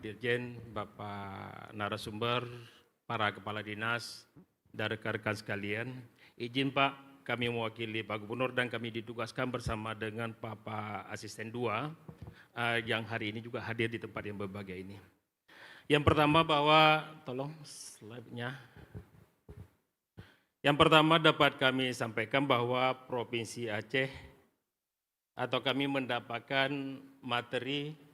Dirjen, Bapak narasumber, para kepala dinas, dan rekan-rekan sekalian. Izin Pak, kami mewakili Pak Gubernur dan kami ditugaskan bersama dengan Bapak Asisten 2 yang hari ini juga hadir di tempat yang berbahagia ini. Yang pertama bahwa, tolong slide-nya. Yang pertama dapat kami sampaikan bahwa Provinsi Aceh atau kami mendapatkan materi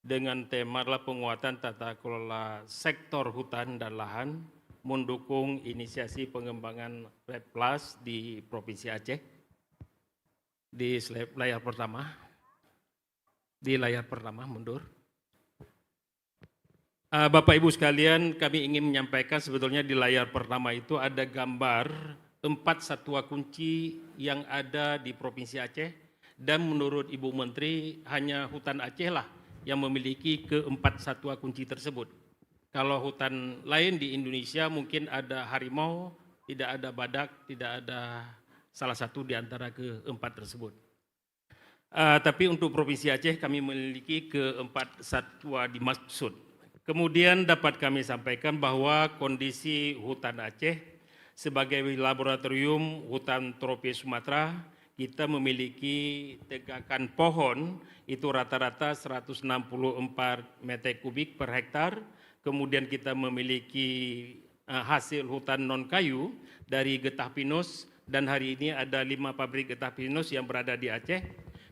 dengan tema adalah penguatan tata kelola sektor hutan dan lahan mendukung inisiasi pengembangan RED Plus di Provinsi Aceh. Di slide layar pertama. Di layar pertama mundur. Bapak Ibu sekalian, kami ingin menyampaikan sebetulnya di layar pertama itu ada gambar 4 satwa kunci yang ada di Provinsi Aceh dan menurut Ibu Menteri hanya hutan Aceh lah yang memiliki keempat satwa kunci tersebut. Kalau hutan lain di Indonesia mungkin ada harimau, tidak ada badak, tidak ada salah satu di antara keempat tersebut. Tapi untuk Provinsi Aceh kami memiliki keempat satwa dimaksud. Kemudian dapat kami sampaikan bahwa kondisi hutan Aceh sebagai laboratorium hutan tropis Sumatera, kita memiliki tegakan pohon itu rata-rata 164 meter kubik per hektar. Kemudian kita memiliki hasil hutan non kayu dari getah pinus dan hari ini ada 5 pabrik getah pinus yang berada di Aceh.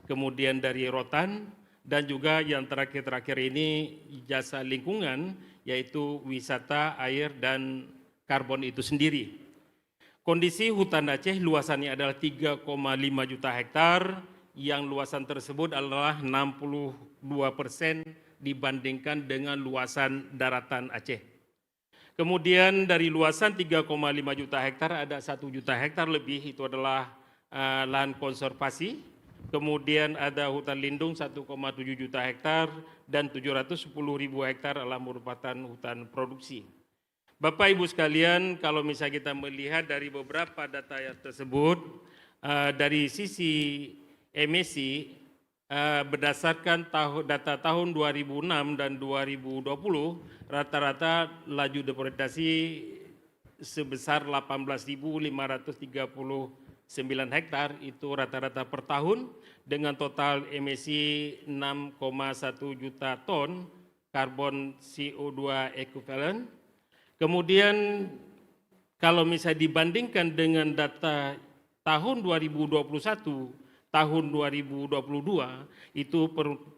Kemudian dari rotan dan juga yang terakhir-terakhir ini jasa lingkungan yaitu wisata air dan karbon itu sendiri. Kondisi hutan Aceh luasannya adalah 3,5 juta hektar, yang luasan tersebut adalah 62% dibandingkan dengan luasan daratan Aceh. Kemudian dari luasan 3,5 juta hektar ada 1 juta hektar lebih itu adalah lahan konservasi. Kemudian ada hutan lindung 1,7 juta hektar dan 710.000 hektar adalah merupakan hutan produksi. Bapak Ibu sekalian, kalau misalnya kita melihat dari beberapa data yang tersebut, dari sisi emisi berdasarkan data tahun 2006 dan 2020, rata-rata laju deforestasi sebesar 18.539 hektar itu rata-rata per tahun dengan total emisi 6,1 juta ton karbon CO2 equivalent. Kemudian kalau misalnya dibandingkan dengan data tahun 2021, tahun 2022 itu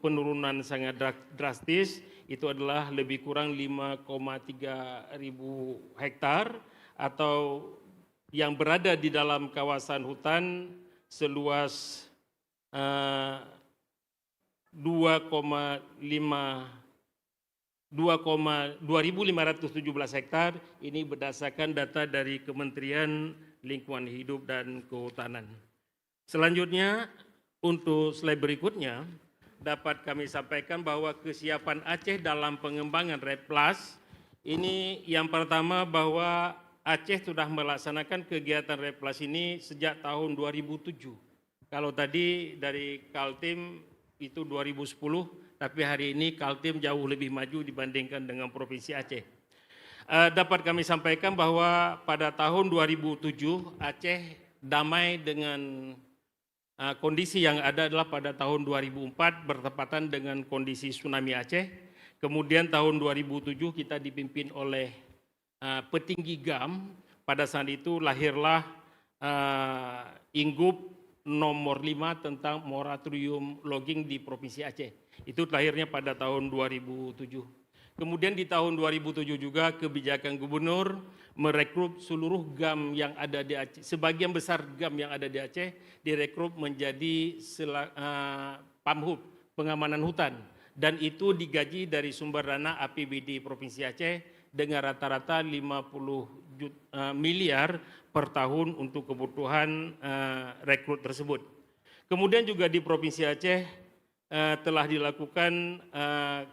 penurunan sangat drastis, itu adalah lebih kurang 5,3 ribu hektar atau yang berada di dalam kawasan hutan seluas 2.517 hektar, ini berdasarkan data dari Kementerian Lingkungan Hidup dan Kehutanan. Selanjutnya, untuk slide berikutnya, dapat kami sampaikan bahwa kesiapan Aceh dalam pengembangan RED Plus, ini yang pertama bahwa Aceh sudah melaksanakan kegiatan RED Plus ini sejak tahun 2007. Kalau tadi dari Kaltim itu 2010, tapi hari ini Kaltim jauh lebih maju dibandingkan dengan Provinsi Aceh. Dapat kami sampaikan bahwa pada tahun 2007 Aceh damai dengan kondisi yang ada adalah pada tahun 2004 bertepatan dengan kondisi tsunami Aceh. Kemudian tahun 2007 kita dipimpin oleh petinggi GAM, pada saat itu lahirlah Ingup nomor 5 tentang moratorium logging di Provinsi Aceh. Itu lahirnya pada tahun 2007. Kemudian di tahun 2007 juga kebijakan gubernur merekrut seluruh GAM yang ada di Aceh, sebagian besar GAM yang ada di Aceh direkrut menjadi PAMHUB, pengamanan hutan, dan itu digaji dari sumber dana APBD Provinsi Aceh dengan rata-rata 50 miliar per tahun untuk kebutuhan rekrut tersebut. Kemudian juga di Provinsi Aceh telah dilakukan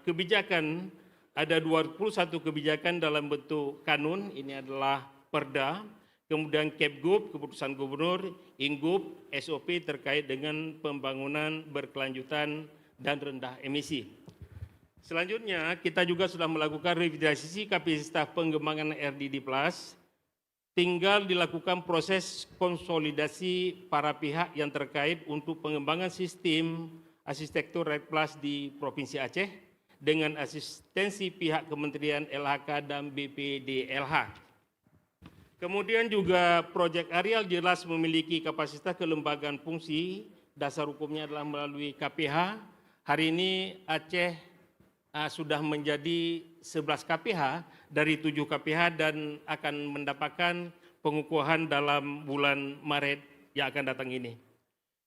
kebijakan, ada 21 kebijakan dalam bentuk kanun, ini adalah perda, kemudian Kepgub, keputusan gubernur, Ingup, SOP terkait dengan pembangunan berkelanjutan dan rendah emisi. Selanjutnya, kita juga sudah melakukan revitalisasi kapasitas pengembangan RDD Plus. Tinggal dilakukan proses konsolidasi para pihak yang terkait untuk pengembangan sistem arsitektur RED Plus di Provinsi Aceh dengan asistensi pihak Kementerian LHK dan BPDLH. Kemudian juga proyek areal jelas memiliki kapasitas kelembagaan fungsi, dasar hukumnya adalah melalui KPH. Hari ini Aceh sudah menjadi 11 KPH dari 7 KPH dan akan mendapatkan pengukuhan dalam bulan Maret yang akan datang ini.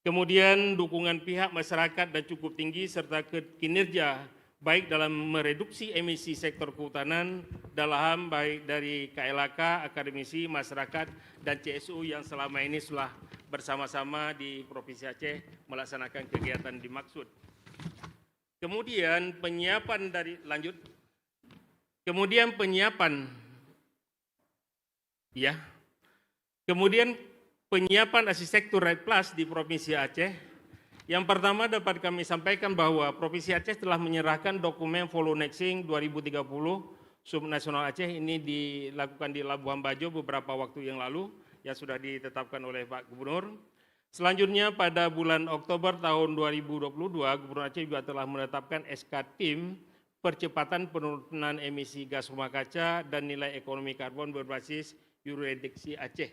Kemudian dukungan pihak masyarakat dan cukup tinggi serta kinerja baik dalam mereduksi emisi sektor kehutanan dalam baik dari KLHK, akademisi, masyarakat, dan CSU yang selama ini sudah bersama-sama di Provinsi Aceh melaksanakan kegiatan dimaksud. Kemudian penyiapan dari lanjut. Kemudian penyiapan ya. Kemudian penyiapan arsitektur RED Plus di Provinsi Aceh. Yang pertama dapat kami sampaikan bahwa Provinsi Aceh telah menyerahkan dokumen Volunexing 2030 Subnasional Aceh ini dilakukan di Labuhan Bajo beberapa waktu yang lalu yang sudah ditetapkan oleh Pak Gubernur. Selanjutnya pada bulan Oktober tahun 2022, Gubernur Aceh juga telah menetapkan SK Tim percepatan penurunan emisi gas rumah kaca dan nilai ekonomi karbon berbasis yurisdiksi Aceh.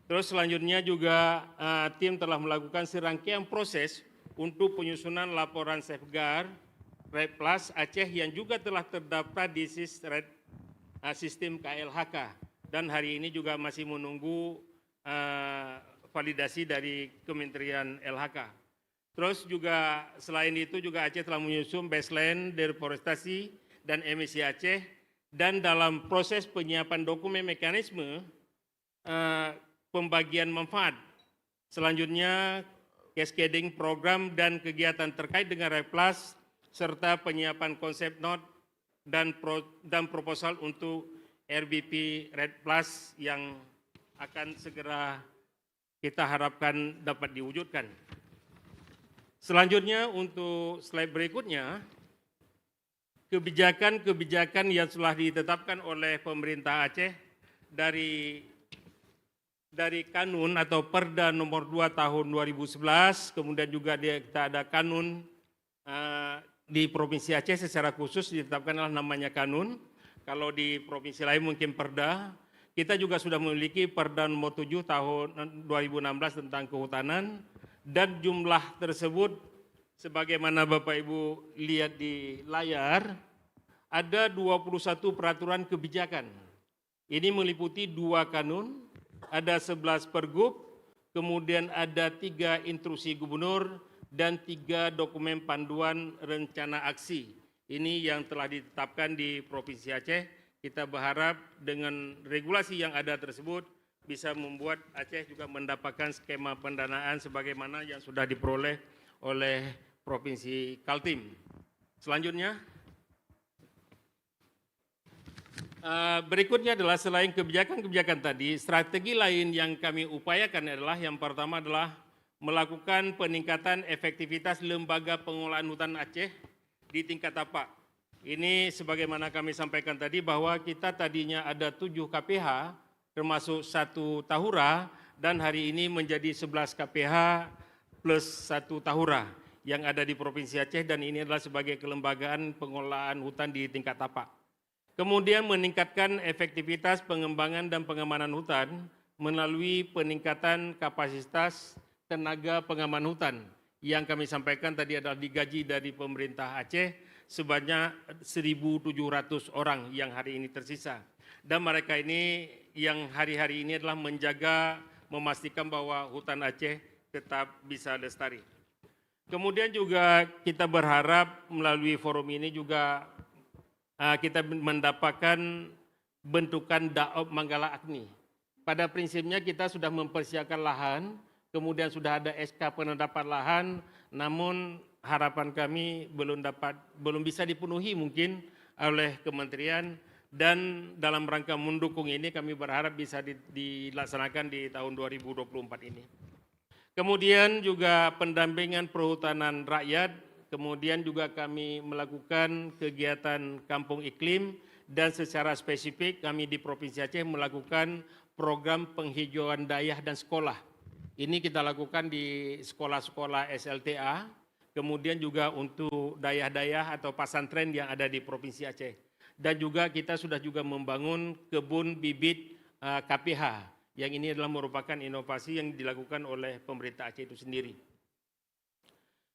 Terus selanjutnya juga tim telah melakukan serangkaian proses untuk penyusunan laporan safeguard RED Plus Aceh yang juga telah terdaftar di sistem KLHK dan hari ini juga masih menunggu validasi dari Kementerian LHK. Terus juga selain itu juga Aceh telah menyusun baseline deforestasi dan emisi Aceh dan dalam proses penyiapan dokumen mekanisme pembagian manfaat. Selanjutnya cascading program dan kegiatan terkait dengan RED Plus serta penyiapan konsep note dan proposal untuk RBP RED Plus yang akan segera kita harapkan dapat diwujudkan. Selanjutnya untuk slide berikutnya, kebijakan-kebijakan yang telah ditetapkan oleh pemerintah Aceh dari kanun atau Perda nomor 2 tahun 2011, kemudian juga kita ada kanun di Provinsi Aceh secara khusus ditetapkan adalah namanya kanun. Kalau di provinsi lain mungkin Perda. Kita juga sudah memiliki Perda nomor 7 tahun 2016 tentang kehutanan dan jumlah tersebut sebagaimana Bapak Ibu lihat di layar ada 21 peraturan kebijakan. Ini meliputi 2 kanun, ada 11 pergub, kemudian ada 3 instruksi gubernur dan 3 dokumen panduan rencana aksi. Ini yang telah ditetapkan di Provinsi Aceh. Kita berharap dengan regulasi yang ada tersebut bisa membuat Aceh juga mendapatkan skema pendanaan sebagaimana yang sudah diperoleh oleh Provinsi Kaltim. Selanjutnya, berikutnya adalah selain kebijakan-kebijakan tadi, strategi lain yang kami upayakan adalah yang pertama adalah melakukan peningkatan efektivitas lembaga pengelolaan hutan Aceh di tingkat tapak. Ini sebagaimana kami sampaikan tadi bahwa kita tadinya ada 7 KPH termasuk 1 tahura dan hari ini menjadi 11 KPH plus 1 tahura yang ada di Provinsi Aceh dan ini adalah sebagai kelembagaan pengelolaan hutan di tingkat tapak. Kemudian meningkatkan efektivitas pengembangan dan pengamanan hutan melalui peningkatan kapasitas tenaga pengaman hutan yang kami sampaikan tadi adalah digaji dari pemerintah Aceh sebanyak 1.700 orang yang hari ini tersisa. Dan mereka ini yang hari-hari ini adalah menjaga, memastikan bahwa hutan Aceh tetap bisa lestari. Kemudian juga kita berharap melalui forum ini juga kita mendapatkan bentukan Daob Manggala Agni. Pada prinsipnya kita sudah mempersiapkan lahan, kemudian sudah ada SK penetapan lahan, namun harapan kami belum bisa dipenuhi mungkin oleh kementerian dan dalam rangka mendukung ini kami berharap bisa dilaksanakan di tahun 2024 ini. Kemudian juga pendampingan perhutanan rakyat kemudian juga kami melakukan kegiatan kampung iklim, dan secara spesifik kami di Provinsi Aceh melakukan program penghijauan daerah dan sekolah. Ini kita lakukan di sekolah-sekolah SLTA, kemudian juga untuk daerah-daerah atau pesantren yang ada di Provinsi Aceh. Dan juga kita sudah juga membangun kebun bibit KPH, yang ini adalah merupakan inovasi yang dilakukan oleh pemerintah Aceh itu sendiri.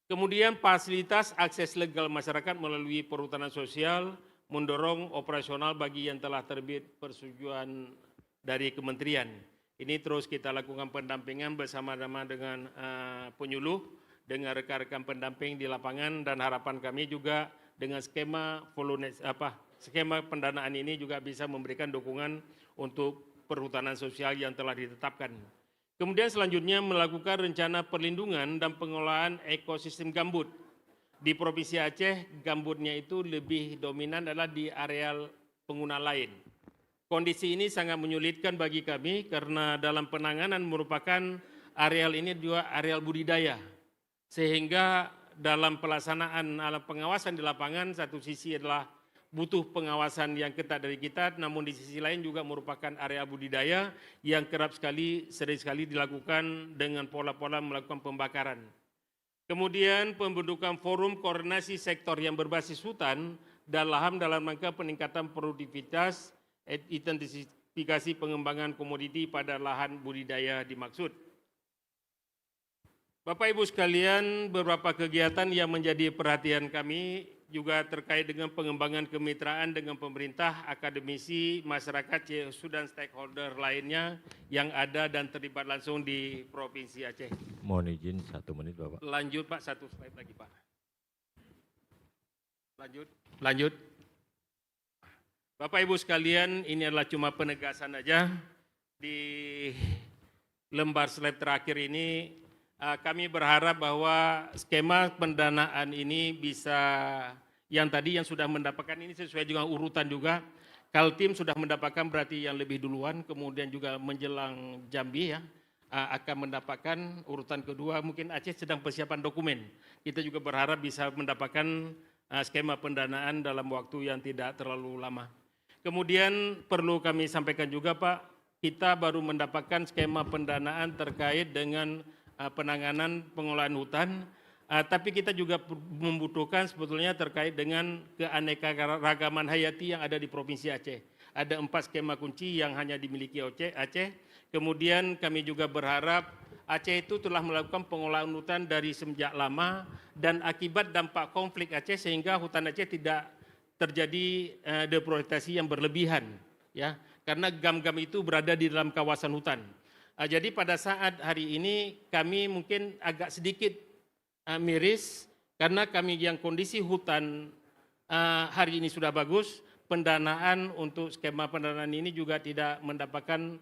Kemudian fasilitas akses legal masyarakat melalui perhutanan sosial, mendorong operasional bagi yang telah terbit persetujuan dari kementerian. Ini terus kita lakukan pendampingan bersama-sama dengan penyuluh, dengan rekan-rekan pendamping di lapangan, dan harapan kami juga dengan skema skema pendanaan ini juga bisa memberikan dukungan untuk perhutanan sosial yang telah ditetapkan. Kemudian selanjutnya melakukan rencana perlindungan dan pengelolaan ekosistem gambut. Di Provinsi Aceh, gambutnya itu lebih dominan adalah di areal pengguna lain. Kondisi ini sangat menyulitkan bagi kami karena dalam penanganan merupakan areal ini juga areal budidaya. Sehingga dalam pelaksanaan pengawasan di lapangan, satu sisi adalah butuh pengawasan yang ketat dari kita, namun di sisi lain juga merupakan area budidaya yang kerap sekali, sering sekali dilakukan dengan pola-pola melakukan pembakaran. Kemudian pembentukan forum koordinasi sektor yang berbasis hutan dan lahan dalam rangka peningkatan produktivitas, intensifikasi pengembangan komoditi pada lahan budidaya dimaksud. Bapak Ibu sekalian, beberapa kegiatan yang menjadi perhatian kami juga terkait dengan pengembangan kemitraan dengan pemerintah, akademisi, masyarakat CSU dan stakeholder lainnya yang ada dan terlibat langsung di Provinsi Aceh. Mohon izin 1 menit Bapak. Lanjut Pak, 1 slide lagi Pak. Lanjut. Bapak Ibu sekalian, ini adalah cuma penegasan aja. Di lembar slide terakhir ini, kami berharap bahwa skema pendanaan ini bisa, yang tadi yang sudah mendapatkan ini sesuai dengan urutan juga. Kaltim sudah mendapatkan berarti yang lebih duluan, kemudian juga menjelang Jambi ya, akan mendapatkan urutan kedua. Mungkin Aceh sedang persiapan dokumen. Kita juga berharap bisa mendapatkan skema pendanaan dalam waktu yang tidak terlalu lama. Kemudian perlu kami sampaikan juga Pak, kita baru mendapatkan skema pendanaan terkait dengan penanganan pengelolaan hutan, tapi kita juga membutuhkan sebetulnya terkait dengan keanekaragaman hayati yang ada di Provinsi Aceh. Ada 4 skema kunci yang hanya dimiliki Aceh. Kemudian kami juga berharap Aceh itu telah melakukan pengelolaan hutan dari semenjak lama, dan akibat dampak konflik Aceh sehingga hutan Aceh tidak terjadi deforestasi yang berlebihan, ya, karena gam-gam itu berada di dalam kawasan hutan. Jadi pada saat hari ini kami mungkin agak sedikit miris karena kami yang kondisi hutan hari ini sudah bagus, pendanaan untuk skema pendanaan ini juga tidak mendapatkan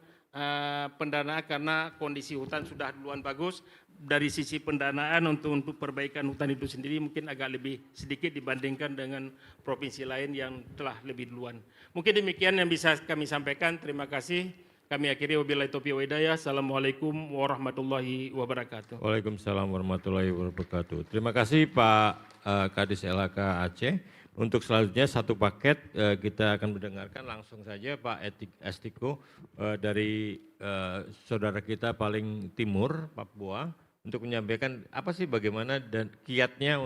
pendanaan karena kondisi hutan sudah duluan bagus. Dari sisi pendanaan untuk perbaikan hutan itu sendiri mungkin agak lebih sedikit dibandingkan dengan provinsi lain yang telah lebih duluan. Mungkin demikian yang bisa kami sampaikan. Terima kasih. Kami akhiri wabillahi taufiq wa hidayah. Assalamualaikum warahmatullahi wabarakatuh. Waalaikumsalam warahmatullahi wabarakatuh. Terima kasih Pak Kadis LHK Aceh. Untuk selanjutnya 1 paket kita akan mendengarkan langsung saja Pak Estiko dari saudara kita paling timur Papua untuk menyampaikan apa sih bagaimana dan kiatnya